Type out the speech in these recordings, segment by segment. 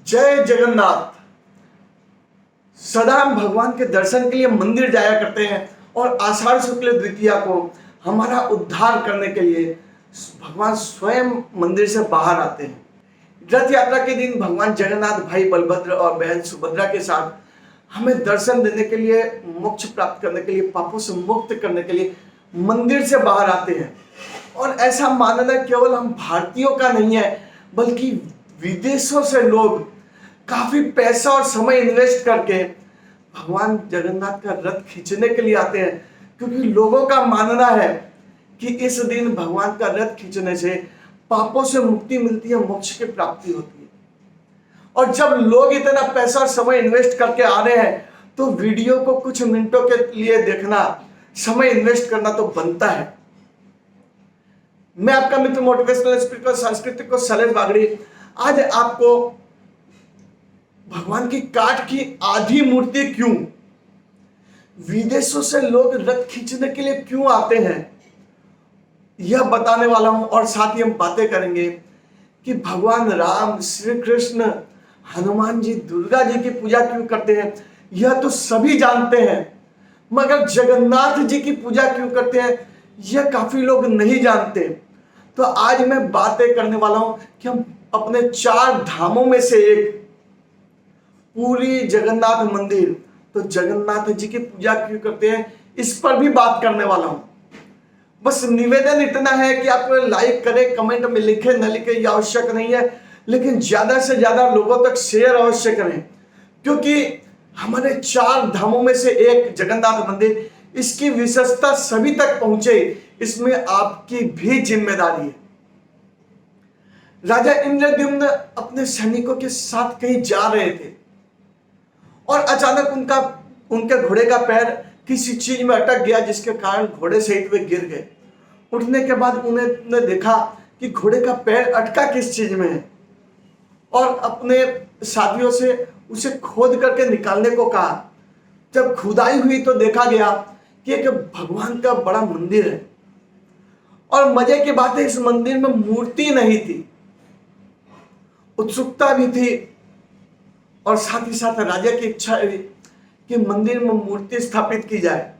जय जगन्नाथ। सदा हम भगवान के दर्शन के लिए मंदिर जाया करते हैं और आषाढ़ शुक्ल द्वितीया को हमारा उद्धार करने के लिए भगवान स्वयं मंदिर से बाहर आते हैं। रथ यात्रा के दिन भगवान जगन्नाथ भाई बलभद्र और बहन सुभद्रा के साथ हमें दर्शन देने के लिए, मोक्ष प्राप्त करने के लिए, पापों से मुक्त करने के लिए मंदिर से बाहर आते हैं। और ऐसा मानना केवल हम भारतीयों का नहीं है, बल्कि विदेशों से लोग काफी पैसा और समय इन्वेस्ट करके भगवान जगन्नाथ का रथ खींचने के लिए आते हैं, क्योंकि लोगों का मानना है कि इस दिन भगवान का रथ खींचने से पापों से मुक्ति मिलती है, मोक्ष की प्राप्ति होती है। और जब लोग इतना पैसा और समय इन्वेस्ट करके आ रहे हैं तो वीडियो को कुछ मिनटों के लिए देखना, समय इन्वेस्ट करना तो बनता है। मैं आपका मित्र मोटिवेशनल स्पीकर सांस्कृतिक को शैलेश बागड़ी आज आपको भगवान की काठ की आधी मूर्ति क्यों, विदेशों से लोग रथ खींचने के लिए क्यों आते हैं, यह बताने वाला हूं। और साथ ही हम बातें करेंगे कि भगवान राम, श्री कृष्ण, हनुमान जी, दुर्गा जी की पूजा क्यों करते हैं, यह तो सभी जानते हैं, मगर जगन्नाथ जी की पूजा क्यों करते हैं यह काफी लोग नहीं जानते। तो आज मैं बातें करने वाला हूं कि हम अपने 4 धामों में से एक पूरी जगन्नाथ मंदिर, तो जगन्नाथ जी की पूजा क्यों करते हैं, इस पर भी बात करने वाला हूं। बस निवेदन इतना है कि आप लाइक करें, कमेंट में लिखें, न लिखें यह आवश्यक नहीं है, लेकिन ज्यादा से ज्यादा लोगों तक शेयर अवश्य करें, क्योंकि हमारे 4 धामों में से एक जगन्नाथ मंदिर, इसकी विशेषता सभी तक पहुंचे, इसमें आपकी भी जिम्मेदारी है। राजा इंद्रद्युम्न अपने सैनिकों के साथ कहीं जा रहे थे और अचानक उनके घोड़े का पैर किसी चीज में अटक गया, जिसके कारण घोड़े सहित वे गिर गए। उठने के बाद उन्हें देखा कि घोड़े का पैर अटका किस चीज में है, और अपने साथियों से उसे खोद करके निकालने को कहा। जब खुदाई हुई तो देखा गया कि एक भगवान का बड़ा मंदिर है, और मजे की बात है इस मंदिर में मूर्ति नहीं थी। उत्सुकता भी थी और साथ ही साथ राजा की इच्छा भी कि मंदिर में मूर्ति स्थापित की जाए।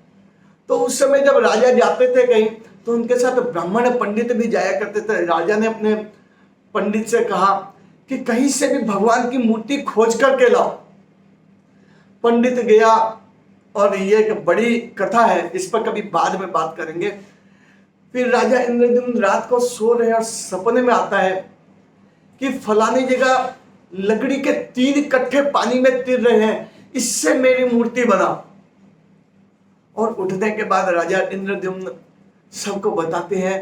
तो उस समय जब राजा जाते थे कहीं तो उनके साथ ब्राह्मण पंडित भी जाया करते थे। राजा ने अपने पंडित से कहा कि कहीं से भी भगवान की मूर्ति खोज करके लाओ। पंडित गया, और ये एक बड़ी कथा है, इस पर कभी बाद में बात करेंगे। फिर राजा इंद्रद्युम्न रात को सो रहे हैं और सपने में आता है कि फलानी जगह लकड़ी के 3 कट्ठे पानी में तिर रहे हैं, इससे मेरी मूर्ति बनाओ। और उठने के बाद राजा इंद्रद्युम्न सबको बताते हैं,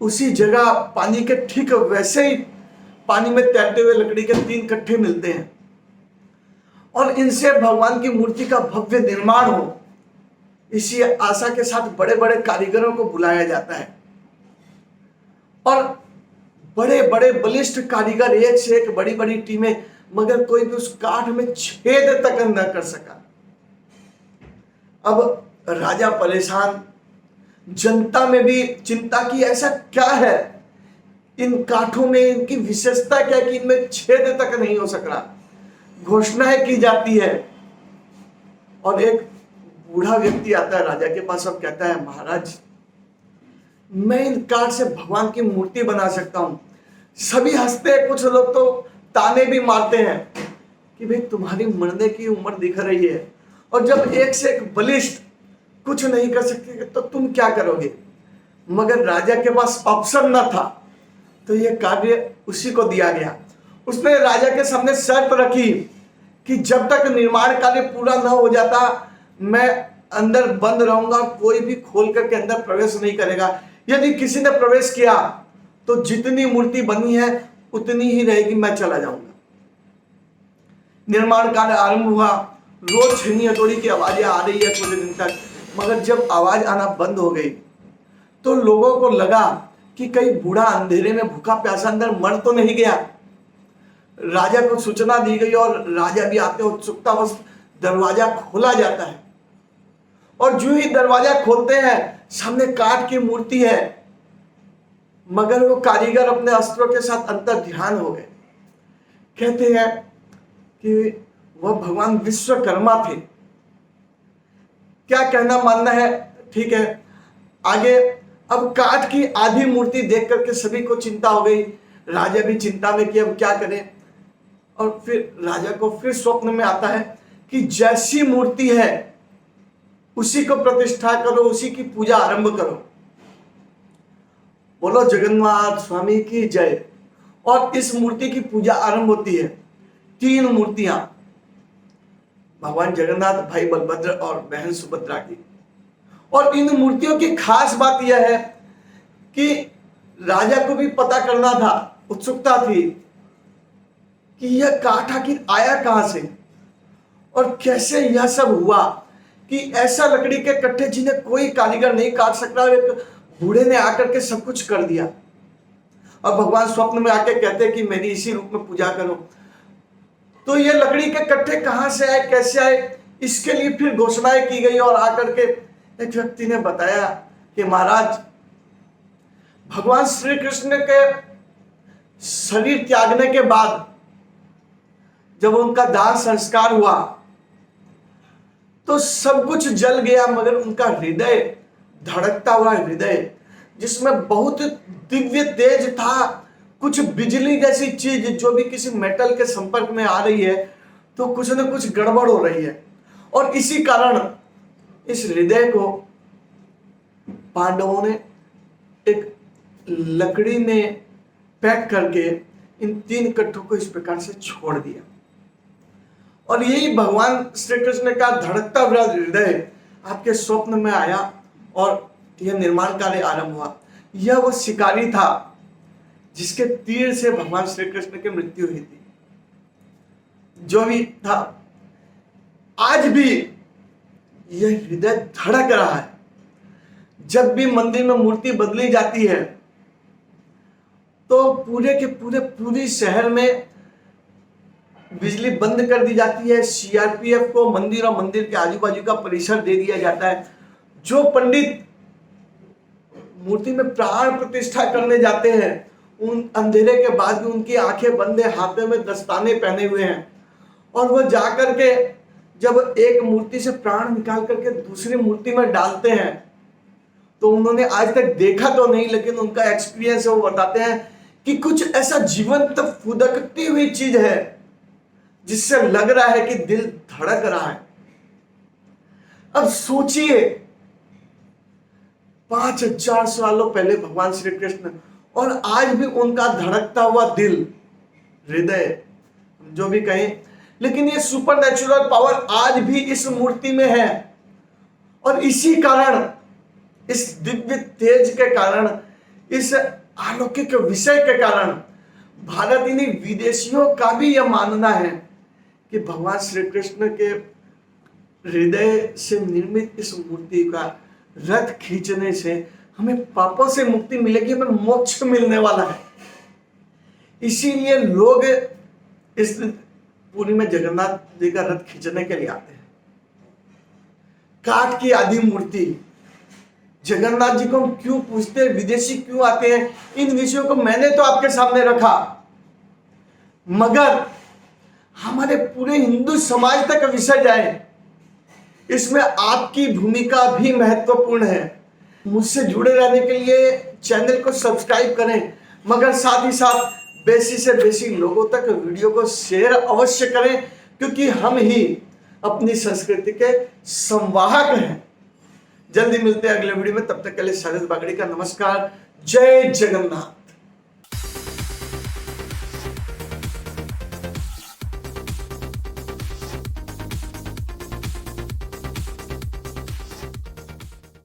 उसी जगह पानी के ठीक वैसे ही पानी में तैरते हुए लकड़ी के 3 कट्ठे मिलते हैं, और इनसे भगवान की मूर्ति का भव्य निर्माण हो, इसी आशा के साथ बड़े बड़े कारीगरों को बुलाया जाता है। और बड़े बड़े बलिष्ठ कारीगर, एक से एक बड़ी बड़ी टीमें, मगर कोई भी उस काठ में छेद तक न कर सका। अब राजा परेशान, जनता में भी चिंता की ऐसा क्या है इन काठों में, इनकी विशेषता क्या है कि इनमें छेद तक नहीं हो सक रहा। घोषणाएं की जाती है, और एक बूढ़ा व्यक्ति आता है राजा के पास और कहता है, महाराज मैं इन काठ से भगवान की मूर्ति बना सकता हूं। सभी हंसते हैं, कुछ लोग तो ताने भी मारते हैं कि भाई तुम्हारी मरने की उम्र दिख रही है, और जब एक से एक बलिष्ठ कुछ नहीं कर सकते तो तुम क्या करोगे। मगर राजा के पास ऑप्शन न था, तो यह कार्य उसी को दिया गया। उसने राजा के सामने शर्त रखी कि जब तक निर्माण कार्य पूरा न हो जाता मैं अंदर बंद रहूंगा, कोई भी खोल करके अंदर प्रवेश नहीं करेगा। यदि किसी ने प्रवेश किया तो जितनी मूर्ति बनी है उतनी ही रहेगी, मैं चला जाऊंगा। निर्माण कार्य आरंभ हुआ, रोज छीनी हथौड़ी की आवाजें आ रही है कुछ दिन तक, मगर जब आवाज आना बंद हो गई तो लोगों को लगा कि कहीं बूढ़ा अंधेरे में भूखा प्यासा अंदर मर तो नहीं गया। राजा को सूचना दी गई और राजा भी आते उत्सुकता बस दरवाजा खोला जाता है, और जो ही दरवाजा खोलते हैं सामने काठ की मूर्ति है, मगर वो कारीगर अपने अस्त्रों के साथ अंतर ध्यान हो गए। कहते हैं कि वह भगवान विश्वकर्मा थे। क्या कहना मानना है, ठीक है। आगे अब काठ की आधी मूर्ति देख करके सभी को चिंता हो गई, राजा भी चिंता में कि अब क्या करें। और फिर राजा को फिर स्वप्न में आता है कि जैसी मूर्ति है उसी को प्रतिष्ठा करो, उसी की पूजा आरंभ करो। बोलो जगन्नाथ स्वामी की जय। और इस मूर्ति की पूजा आरंभ होती है। 3 मूर्तियां, भगवान जगन्नाथ, भाई बलभद्र और बहन सुभद्रा की। और इन मूर्तियों की खास बात यह है कि राजा को भी पता करना था, उत्सुकता थी कि यह काठ आखिर आया कहां से और कैसे यह सब हुआ कि ऐसा लकड़ी के कट्टे जिन्हें कोई कारीगर नहीं काट सकता, एक बूढ़े ने आकर के सब कुछ कर दिया। और भगवान स्वप्न में आके कहते हैं कि मेरी इसी रूप में पूजा करो। तो ये लकड़ी के कट्टे कहां से आए, कैसे आए, इसके लिए फिर घोषणाएं की गई। और आकर के एक व्यक्ति ने बताया कि महाराज, भगवान श्री कृष्ण के शरीर त्यागने के बाद जब उनका दाह संस्कार हुआ तो सब कुछ जल गया, मगर उनका हृदय, धड़कता हुआ हृदय जिसमें बहुत दिव्य तेज था, कुछ बिजली जैसी चीज जो भी किसी मेटल के संपर्क में आ रही है तो कुछ न कुछ गड़बड़ हो रही है। और इसी कारण इस हृदय को पांडवों ने एक लकड़ी में पैक करके इन 3 कट्टों को इस प्रकार से छोड़ दिया। और यही भगवान श्री कृष्ण का धड़कता हुआ हृदय आपके स्वप्न में आया और यह निर्माण कार्य आरंभ हुआ। यह वो शिकारी था जिसके तीर से भगवान श्री कृष्ण की मृत्यु हुई थी। जो भी था, आज भी यह हृदय धड़क रहा है। जब भी मंदिर में मूर्ति बदली जाती है तो पूरे के पूरी शहर में बिजली बंद कर दी जाती है। सीआरपीएफ को मंदिर और मंदिर के आजू बाजू का परिसर दे दिया जाता है। जो पंडित मूर्ति में प्राण प्रतिष्ठा करने जाते हैं, उन अंधेरे के बाद भी उनकी आंखें बंद है, हाथों में दस्ताने पहने हुए हैं, और वह जाकर के जब एक मूर्ति से प्राण निकाल करके दूसरी मूर्ति में डालते हैं तो उन्होंने आज तक देखा तो नहीं, लेकिन उनका एक्सपीरियंस है, वो बताते हैं कि कुछ ऐसा जीवंत फुदकती हुई चीज है जिससे लग रहा है कि दिल धड़क रहा है। अब सोचिए 5000 सालों पहले भगवान श्री कृष्ण, और आज भी उनका धड़कता हुआ दिल, हृदय, जो भी कहें, लेकिन ये सुपर नेचुरल पावर आज भी इस मूर्ति में है। और इसी कारण, इस दिव्य तेज के कारण, इस अलौकिक विषय के कारण भारत इन्हीं विदेशियों का भी यह मानना है कि भगवान श्री कृष्ण के हृदय से निर्मित इस मूर्ति का रथ खींचने से हमें पापों से मुक्ति मिलेगी, हमें मोक्ष मिलने वाला है। इसीलिए लोग इस पुरी में जगन्नाथ जी का रथ खींचने के लिए आते हैं। काठ की आधी मूर्ति, जगन्नाथ जी को हम क्यों पूछते हैं, विदेशी क्यों आते हैं, इन विषयों को मैंने तो आपके सामने रखा, मगर हमारे पूरे हिंदू समाज तक विषय जाए, इसमें आपकी भूमिका भी महत्वपूर्ण है। मुझसे जुड़े रहने के लिए चैनल को सब्सक्राइब करें, मगर साथ ही साथ बेसी से बेसी लोगों तक वीडियो को शेयर अवश्य करें, क्योंकि हम ही अपनी संस्कृति के संवाहक हैं। जल्दी मिलते हैं अगले वीडियो में, तब तक के लिए शरद बागड़ी का नमस्कार। जय जगन्नाथ।